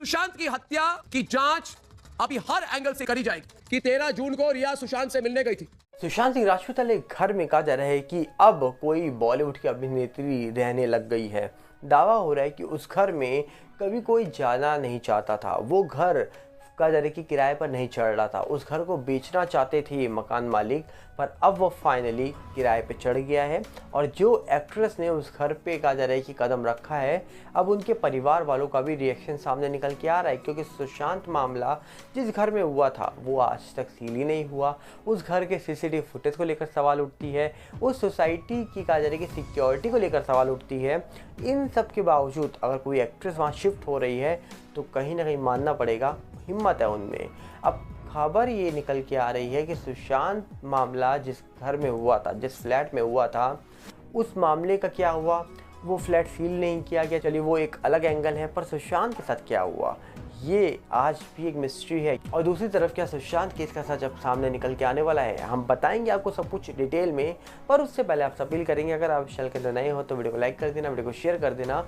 सुशांत की हत्या की जांच अभी हर एंगल से करी जाएगी कि 13 जून को रिया सुशांत से मिलने गई थी। सुशांत सिंह राजपूत वाले घर में कहा जा रहा है कि अब कोई बॉलीवुड की अभिनेत्री रहने लग गई है। दावा हो रहा है कि उस घर में कभी कोई जाना नहीं चाहता था। वो घर कहा जा रहा है कि किराए पर नहीं चढ़ रहा था। उस घर को बेचना चाहते थे ये मकान मालिक, पर अब वो फाइनली किराए पे चढ़ गया है। और जो एक्ट्रेस ने उस घर पे कहा जा रहा है कि कदम रखा है, अब उनके परिवार वालों का भी रिएक्शन सामने निकल के आ रहा है, क्योंकि सुशांत मामला जिस घर में हुआ था वो आज तक सील ही नहीं हुआ। उस घर के सीसीटीवी फुटेज को लेकर सवाल उठती है, उस सोसाइटी की कहा जा रहा है कि सिक्योरिटी को लेकर सवाल उठती है। इन सब के बावजूद अगर कोई एक्ट्रेस वहाँ शिफ्ट हो रही है तो कहीं ना कहीं मानना पड़ेगा हिम्मत है उनमें। अब खबर ये निकल के आ रही है कि सुशांत मामला जिस घर में हुआ था, जिस फ्लैट में हुआ था, उस मामले का क्या हुआ, वो फ्लैट सील नहीं किया गया। चलिए वो एक अलग एंगल है, पर सुशांत के साथ क्या हुआ ये आज भी एक मिस्ट्री है। और दूसरी तरफ क्या सुशांत केस का सच अब सामने निकल के आने वाला है, हम बताएंगे आपको सब कुछ डिटेल में। पर उससे पहले आपसे अपील करेंगे, अगर आप चैनल के अंदर नए हो तो वीडियो को लाइक कर देना, वीडियो को शेयर कर देना,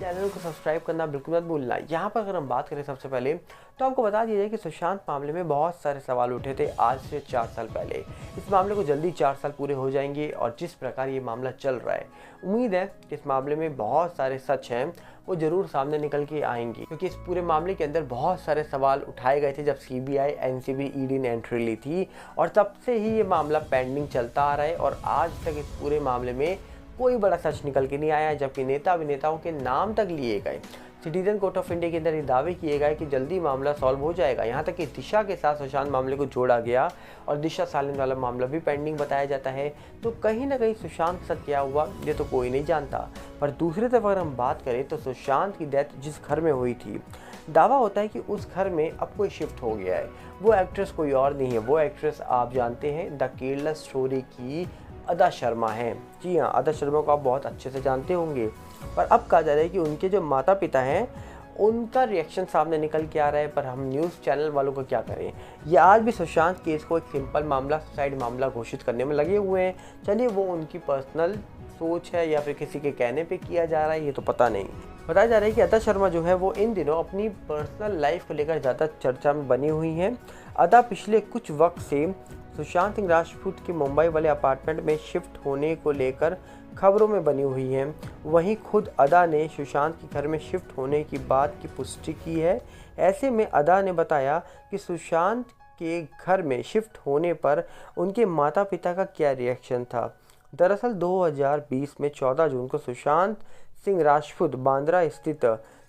चैनल को सब्सक्राइब करना बिल्कुल मत भूलना। यहाँ पर अगर हम बात करें सबसे पहले तो आपको बता दिया जाए कि सुशांत मामले में बहुत सारे सवाल उठे थे आज से 4 साल पहले। इस मामले को जल्दी 4 साल पूरे हो जाएंगे और जिस प्रकार ये मामला चल रहा है, उम्मीद है कि इस मामले में बहुत सारे सच हैं वो ज़रूर सामने निकल के आएंगे, क्योंकि इस पूरे मामले के अंदर बहुत सारे सवाल उठाए गए थे जब सीबीआई, एनसीबी, ईडी ने एंट्री ली थी। और तब से ही ये मामला पेंडिंग चलता आ रहा है और आज तक इस पूरे मामले में कोई बड़ा सच निकल के नहीं आया, जबकि नेता अभिनेताओं के नाम तक लिए गए। सिटीजन कोर्ट ऑफ इंडिया के अंदर ये दावे किए गए कि जल्दी मामला सॉल्व हो जाएगा। यहाँ तक कि दिशा के साथ सुशांत मामले को जोड़ा गया और दिशा सालिन वाला मामला भी पेंडिंग बताया जाता है। तो कहीं ना कहीं सुशांत के साथ क्या हुआ ये तो कोई नहीं जानता। पर दूसरी तरफ अगर हम बात करें तो सुशांत की डेथ जिस घर में हुई थी, दावा होता है कि उस घर में अब कोई शिफ्ट हो गया है। वो एक्ट्रेस कोई और नहीं है, वो एक्ट्रेस आप जानते हैं द केरला स्टोरी की अदा शर्मा हैं। जी हाँ, अदा शर्मा को आप बहुत अच्छे से जानते होंगे। पर अब कहा जा रहा है कि उनके जो माता पिता हैं उनका रिएक्शन सामने निकल के आ रहा है। पर हम न्यूज़ चैनल वालों को क्या करें, ये आज भी सुशांत केस को एक सिंपल मामला, सुसाइड मामला घोषित करने में लगे हुए हैं। चलिए वो उनकी पर्सनल सोच है या फिर किसी के कहने पे किया जा रहा है ये तो पता नहीं। बताया जा रहा है कि अदा शर्मा जो है वो इन दिनों अपनी पर्सनल लाइफ को लेकर ज़्यादा चर्चा में बनी हुई हैं। अदा पिछले कुछ वक्त से सुशांत सिंह राजपूत के मुंबई वाले अपार्टमेंट में शिफ्ट होने को लेकर खबरों में बनी हुई हैं। वहीं खुद अदा ने सुशांत के घर में शिफ्ट होने की बात की पुष्टि की है। ऐसे में अदा ने बताया कि सुशांत के घर में शिफ्ट होने पर उनके माता पिता का क्या रिएक्शन था। दरअसल 2020 में 14 जून को सुशांत सिंह राजपूत बांद्रा स्थित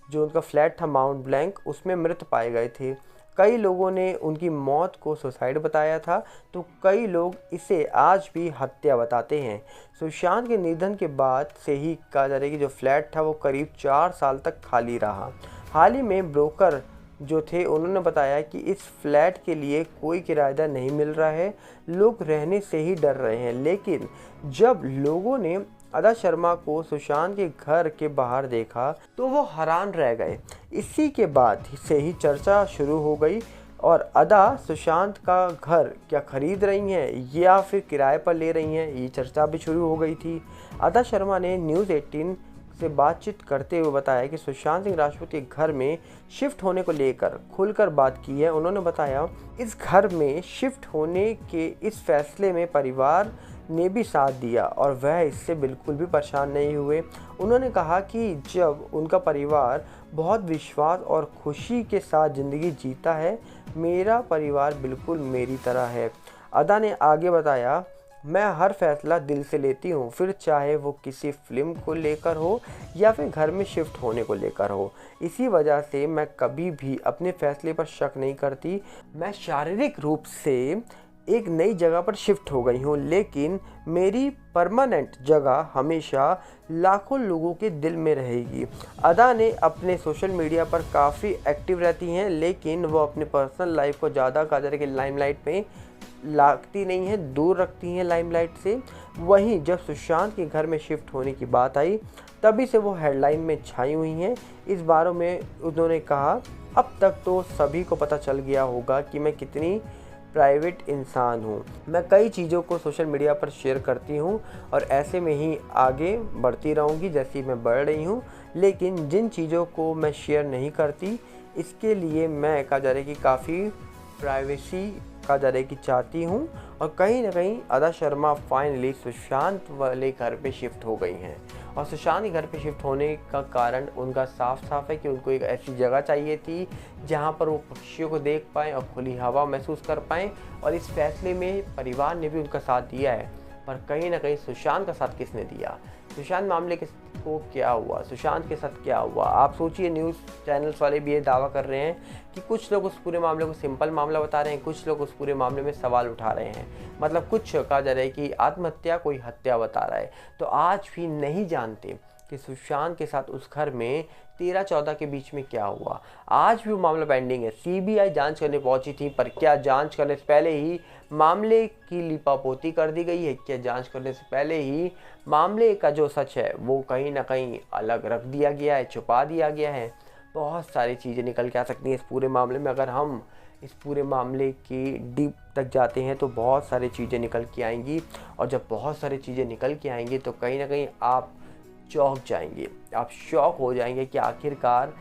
जो उनका फ्लैट था माउंट ब्लैंक, उसमें मृत पाए गए थे। कई लोगों ने उनकी मौत को सुसाइड बताया था, तो कई लोग इसे आज भी हत्या बताते हैं। सुशांत के निधन के बाद से ही कहा जा रहा है कि जो फ्लैट था वो करीब 4 साल तक खाली रहा। हाल ही में ब्रोकर जो थे उन्होंने बताया कि इस फ्लैट के लिए कोई किराएदार नहीं मिल रहा है, लोग रहने से ही डर रहे हैं। लेकिन जब लोगों ने अदा शर्मा को सुशांत के घर के बाहर देखा तो वो हैरान रह गए। इसी के बाद से ही चर्चा शुरू हो गई और अदा सुशांत का घर क्या खरीद रही हैं या फिर किराए पर ले रही हैं, ये चर्चा भी शुरू हो गई थी। अदा शर्मा ने न्यूज़ 18 से बातचीत करते हुए बताया कि सुशांत सिंह राजपूत के घर में शिफ्ट होने को लेकर खुलकर बात की है। उन्होंने बताया इस घर में शिफ्ट होने के इस फैसले में परिवार ने भी साथ दिया और वह इससे बिल्कुल भी परेशान नहीं हुए। उन्होंने कहा कि जब उनका परिवार बहुत विश्वास और खुशी के साथ ज़िंदगी जीता है, मेरा परिवार बिल्कुल मेरी तरह है। अदा ने आगे बताया, मैं हर फैसला दिल से लेती हूँ, फिर चाहे वो किसी फिल्म को लेकर हो या फिर घर में शिफ्ट होने को लेकर हो। इसी वजह से मैं कभी भी अपने फैसले पर शक नहीं करती। मैं शारीरिक रूप से एक नई जगह पर शिफ्ट हो गई हूँ, लेकिन मेरी परमानेंट जगह हमेशा लाखों लोगों के दिल में रहेगी। अदा ने अपने सोशल मीडिया पर काफ़ी एक्टिव रहती हैं, लेकिन वो अपने पर्सनल लाइफ को ज़्यादा कहा जाए कि लाइमलाइट में लाती नहीं है, दूर रखती हैं लाइमलाइट से। वहीं जब सुशांत के घर में शिफ्ट होने की बात आई तभी से वो हेडलाइन में छाई हुई हैं। इस बारे में उन्होंने कहा, अब तक तो सभी को पता चल गया होगा कि मैं कितनी प्राइवेट इंसान हूँ। मैं कई चीज़ों को सोशल मीडिया पर शेयर करती हूँ और ऐसे में ही आगे बढ़ती रहूँगी जैसी मैं बढ़ रही हूँ। लेकिन जिन चीज़ों को मैं शेयर नहीं करती, इसके लिए मैं कहा जा रहा है कि काफ़ी प्राइवेसी कहा जा रहा है कि चाहती हूँ। और कहीं ना कहीं अदा शर्मा फाइनली सुशांत वाले घर पे शिफ्ट हो गई हैं। और सुशांत के घर पे शिफ्ट होने का कारण उनका साफ साफ है कि उनको एक ऐसी जगह चाहिए थी जहाँ पर वो पक्षियों को देख पाएँ और खुली हवा महसूस कर पाएँ। और इस फैसले में परिवार ने भी उनका साथ दिया है। पर कहीं ना कहीं सुशांत का साथ किसने दिया? सुशांत मामले को क्या हुआ? सुशांत के साथ क्या हुआ? आप सोचिए, न्यूज़ चैनल्स वाले भी ये दावा कर रहे हैं कि कुछ लोग उस पूरे मामले को सिंपल मामला बता रहे हैं, कुछ लोग उस पूरे मामले में सवाल उठा रहे हैं। मतलब कुछ कहा जा रहा है कि आत्महत्या, कोई हत्या बता रहा है। तो आज भी नहीं जानते कि सुशांत के साथ उस घर में 13-14 के बीच में क्या हुआ। आज भी वो मामला पेंडिंग है। सीबीआई जांच करने पहुंची थी, पर क्या जांच करने से पहले ही मामले की लिपापोती कर दी गई है? क्या जांच करने से पहले ही मामले का जो सच है वो कहीं ना कहीं अलग रख दिया गया है, छुपा दिया गया है? बहुत सारी चीज़ें निकल के आ सकती हैं इस पूरे मामले में। अगर हम इस पूरे मामले की डीप तक जाते हैं तो बहुत सारी चीज़ें निकल के आएंगी। और जब बहुत सारी चीज़ें निकल के आएंगी तो कहीं ना कहीं आप चौंक जाएंगे, आप शॉक हो जाएंगे कि आखिरकार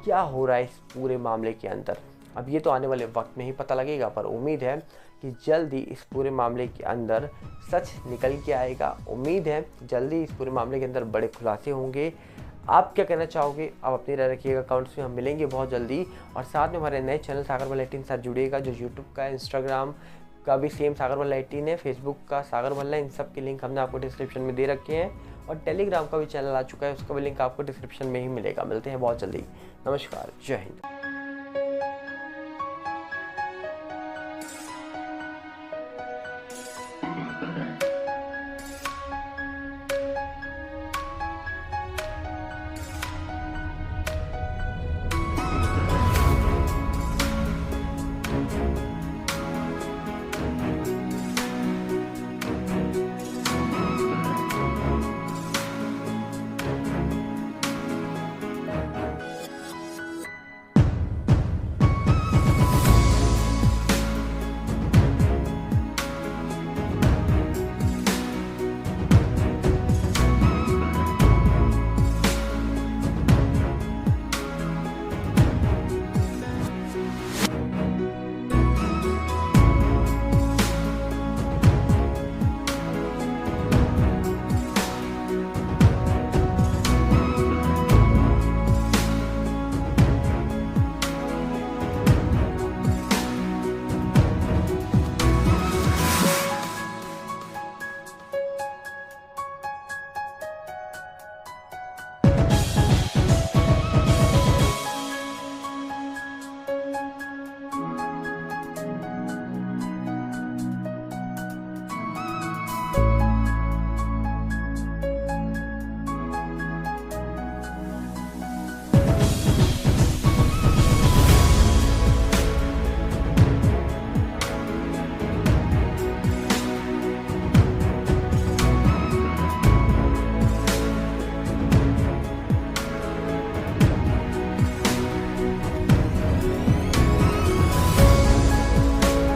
क्या हो रहा है इस पूरे मामले के अंदर। अब ये तो आने वाले वक्त में ही पता लगेगा, पर उम्मीद है कि जल्दी इस पूरे मामले के अंदर सच निकल के आएगा। उम्मीद है जल्दी इस पूरे मामले के अंदर बड़े खुलासे होंगे। आप क्या कहना चाहोगे? आप अपनी राय रखिएगा कमेंट्स में। हम मिलेंगे बहुत जल्दी। और साथ में हमारे नए चैनल सागर भल्ला 18 साथ जुड़िएगा, जो यूट्यूब का है, इंस्टाग्राम का भी सेम सागर भल्ला 18 है, फेसबुक का सागर भल्ला। इन सब के लिंक हमने आपको डिस्क्रिप्शन में दे रखे हैं। और टेलीग्राम का भी चैनल आ चुका है, उसका भी लिंक आपको डिस्क्रिप्शन में ही मिलेगा। मिलते हैं बहुत जल्दी। नमस्कार, जय हिंद।